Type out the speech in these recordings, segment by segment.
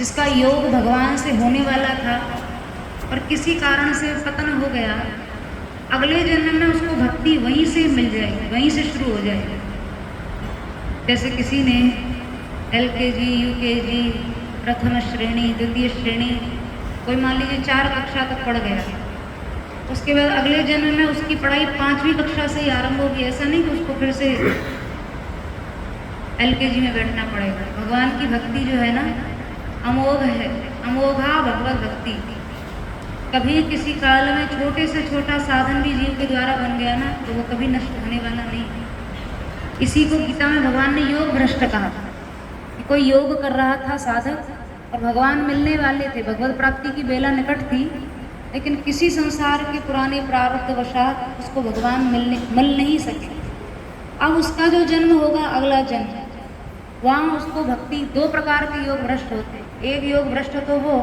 जिसका योग भगवान से होने वाला था और किसी कारण से पतन हो गया, अगले जन्म में उसको भक्ति वहीं से मिल जाएगी, वहीं से शुरू हो जाएगी। जैसे किसी ने LKG, UKG, प्रथम श्रेणी, द्वितीय श्रेणी, कोई मान लीजिए 4 कक्षा तक पढ़ गया, उसके बाद अगले जन्म में उसकी पढ़ाई 5वीं कक्षा से ही आरंभ होगी। ऐसा नहीं कि उसको फिर से LKG में बैठना पड़ेगा। भगवान की भक्ति जो है ना, अमोघ है, अमोघा भगवत भक्ति। कभी किसी काल में छोटे से छोटा साधन भी जीव के द्वारा बन गया ना, तो वो कभी नष्ट होने वाला नहीं। इसी को गीता में भगवान ने योग भ्रष्ट कहा कि कोई योग कर रहा था साधक और भगवान मिलने वाले थे, भगवत प्राप्ति की बेला निकट थी, लेकिन किसी संसार के पुराने प्रारब्ध वशात उसको भगवान मिल नहीं सके। अब उसका जो जन्म होगा, अगला जन्म, वहाँ उसको भक्ति 2 प्रकार के योग भ्रष्ट होते हैं। एक योग भ्रष्ट तो वो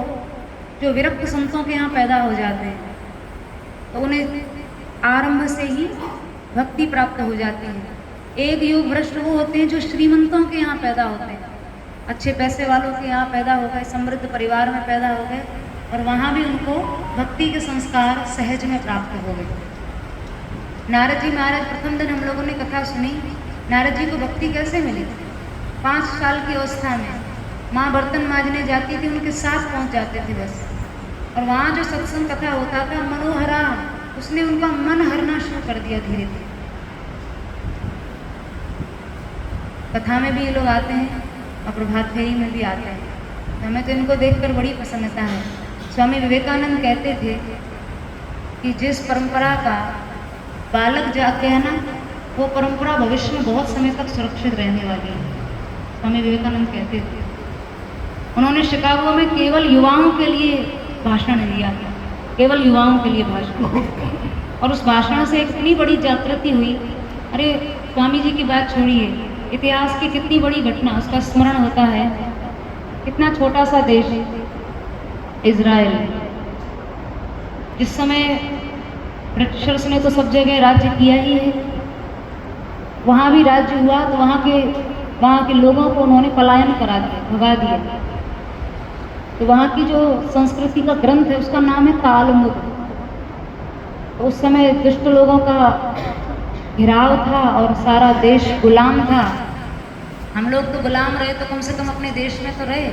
जो विरक्त संतों के यहाँ पैदा हो जाते हैं, तो उन्हें आरंभ से ही भक्ति प्राप्त हो जाती है। एक योग भ्रष्ट वो होते हैं जो श्रीमंतों के यहाँ पैदा होते हैं, अच्छे पैसे वालों के यहाँ पैदा हो गए, समृद्ध परिवार में पैदा हो गए, और वहाँ भी उनको भक्ति के संस्कार सहज में प्राप्त हो गए। नारद जी महाराज, प्रथम दिन हम लोगों ने कथा सुनी, नारद जी को भक्ति कैसे मिली। 5 साल की अवस्था में माँ बर्तन मांजने जाती थी, उनके साथ पहुँच जाते थे बस, और वहाँ जो सत्संग कथा होता था, मनोहरा, उसने उनका मन हरना शुरू कर दिया धीरे धीरे। कथा में भी ये लोग आते हैं और प्रभात फेरी में भी आते हैं, हमें तो इनको देखकर बड़ी प्रसन्नता है। स्वामी विवेकानंद कहते थे कि जिस परंपरा का बालक जाके है ना, वो परंपरा भविष्य में बहुत समय तक सुरक्षित रहने वाली है। स्वामी विवेकानंद कहते थे, उन्होंने शिकागो में केवल युवाओं के लिए भाषण दिया था, केवल युवाओं के लिए भाषण, और उस भाषण से इतनी बड़ी जागृति हुई। अरे स्वामी जी की बात छोड़िए, इतिहास की कितनी बड़ी घटना उसका स्मरण होता है। कितना छोटा सा देश इजराइल, जिस समय ब्रिटिशर्स ने तो सब जगह राज्य किया ही है, वहाँ भी राज्य हुआ तो वहाँ के लोगों को उन्होंने पलायन करा दिया, भगा दिया। तो वहाँ की जो संस्कृति का ग्रंथ है उसका नाम है तालमुद। तो उस समय दुष्ट लोगों का घिराव था और सारा देश गुलाम था। हम लोग तो गुलाम रहे तो कम से कम अपने देश में तो रहे,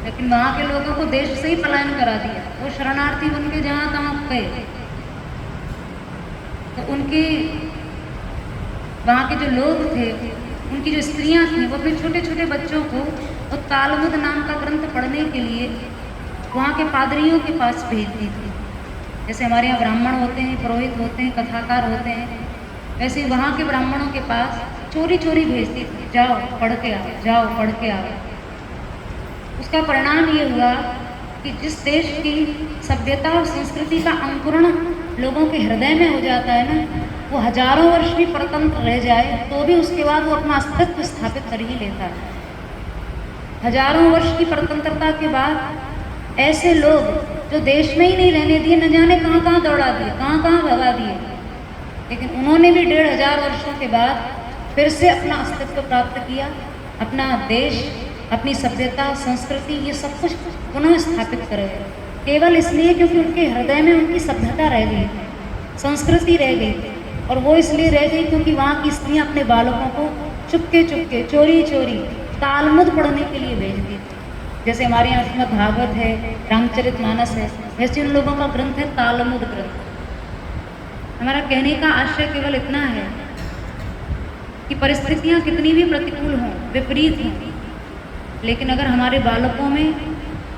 लेकिन वहाँ के लोगों को देश से ही पलायन करा दिया। वो शरणार्थी बन के जहाँ तहाँ गए। तो उनके वहाँ के जो लोग थे, उनकी जो स्त्रियाँ थीं, वो अपने छोटे छोटे बच्चों को वो तालमुद नाम का ग्रंथ पढ़ने के लिए वहाँ के पादरियों के पास भेजती थी। जैसे हमारे यहाँ ब्राह्मण होते हैं, पुरोहित होते हैं, कथाकार होते हैं, वैसे वहाँ के ब्राह्मणों के पास चोरी चोरी भेजती थी, जाओ पढ़ के आओ, जाओ पढ़ के आओ। उसका परिणाम ये हुआ कि जिस देश की सभ्यता और संस्कृति का अंकुरण लोगों के हृदय में हो जाता है ना, वो हजारों वर्ष भी परतंत्र रह जाए तो भी उसके बाद वो अपना अस्तित्व स्थापित कर ही लेता है। हजारों वर्ष की परतंत्रता के बाद ऐसे लोग जो देश में ही नहीं रहने दिए, न जाने कहाँ कहाँ दौड़ा दिए, कहाँ कहाँ भगा दिए, लेकिन उन्होंने भी 1500 वर्षों के बाद फिर से अपना अस्तित्व प्राप्त किया। अपना देश, अपनी सभ्यता, संस्कृति, ये सब कुछ पुनः स्थापित करे, केवल इसलिए क्योंकि उनके हृदय में उनकी सभ्यता रह गई, संस्कृति रह गई। और वो इसलिए रह गई क्योंकि वहाँ की स्त्रियाँ अपने बालकों को चुपके चुपके, चोरी चोरी तालमुद पढ़ने के लिए भेजती थी। जैसे हमारे यहाँ श्रीमद् भागवत है, रामचरितमानस है, वैसे उन लोगों का ग्रंथ है तालमुद ग्रंथ। हमारा कहने का आशय केवल इतना है कि परिस्थितियाँ कितनी भी प्रतिकूल हों, विपरीत हों, लेकिन अगर हमारे बालकों में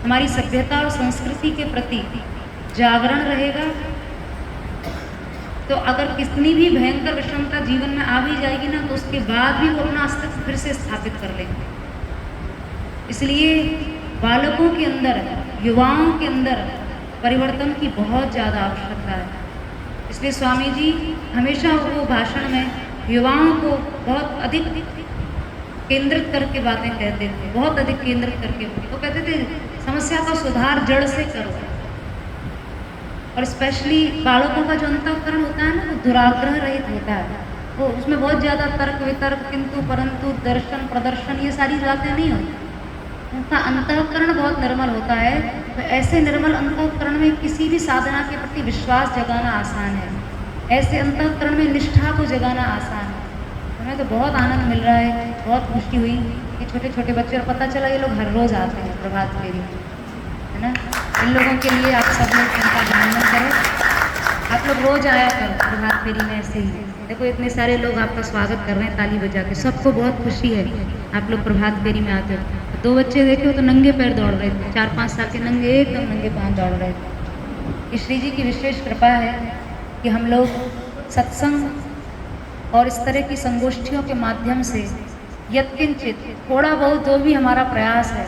हमारी सभ्यता और संस्कृति के प्रति जागरण रहेगा, तो अगर कितनी भी भयंकर विषमता जीवन में आ भी जाएगी ना, तो उसके बाद भी वो अपना अस्तित्व फिर से स्थापित कर लेंगे। इसलिए बालकों के अंदर, युवाओं के अंदर परिवर्तन की बहुत ज़्यादा आवश्यकता है। इसलिए स्वामी जी हमेशा वो भाषण में युवाओं को बहुत अधिक केंद्रित करके बातें कहते थे, बहुत अधिक केंद्रित करके। वो कहते थे समस्या का सुधार जड़ से करो। और स्पेशली बालकों का जो अंतःकरण होता है ना, वो दुराग्रह रहित होता है। वो उसमें बहुत ज़्यादा तर्क वितर्क, किंतु परंतु, दर्शन प्रदर्शन, ये सारी बातें नहीं होती। उनका अंतःकरण बहुत निर्मल होता है। तो ऐसे निर्मल अंतःकरण में किसी भी साधना के प्रति विश्वास जगाना आसान है, ऐसे अंतःकरण में निष्ठा को जगाना आसान है। हमें तो बहुत आनंद मिल रहा है, बहुत खुशी हुई कि छोटे छोटे बच्चे, और पता चला ये लोग हर रोज़ आते हैं प्रभात फेरी में, है ना। इन लोगों के लिए आप सब लोग इनका अभिनंदन करो। आप लोग रोज आया करो प्रभात फेरी में ऐसे ही। देखो इतने सारे लोग आपका स्वागत कर रहे हैं ताली बजा के, सबको बहुत खुशी है आप लोग प्रभात फेरी में आते हो। 2 बच्चे देखे हो तो नंगे पैर दौड़ रहे थे, 4-5 साल के नंगे, एकदम नंगे पाँव दौड़ रहे थे। श्री जी की विशेष कृपा है कि हम लोग सत्संग और इस तरह की संगोष्ठियों के माध्यम से यत्किंचित थोड़ा बहुत जो भी हमारा प्रयास है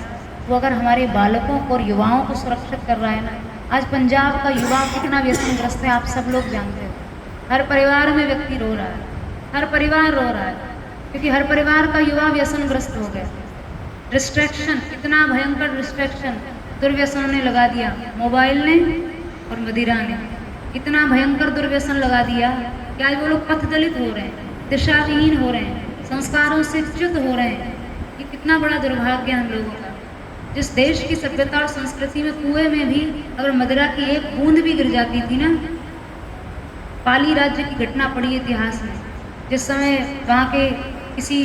वो अगर हमारे बालकों को और युवाओं को सुरक्षित कर रहा है ना। आज पंजाब का युवा कितना व्यसनग्रस्त है आप सब लोग जानते हो। हर परिवार में व्यक्ति रो रहा है, हर परिवार रो रहा है, क्योंकि हर परिवार का युवा व्यसनग्रस्त हो गया। डिस्ट्रैक्शन, कितना भयंकर डिस्ट्रैक्शन दुर्व्यसनों ने लगा दिया, मोबाइल ने और मदिरा ने इतना भयंकर दुर्व्यसन लगा दिया कि आज वो लोग पथदलित हो रहे हैं, दिशाविहीन हो रहे हैं, संस्कारों से च्युत हो रहे हैं। ये कितना बड़ा दुर्भाग्य है हम लोगों का। जिस देश की सभ्यता और संस्कृति में कुएं में भी अगर मदिरा की एक बूंद भी गिर जाती थी ना, पाली राज्य की घटना पड़ी इतिहास में, जिस समय वहाँ के किसी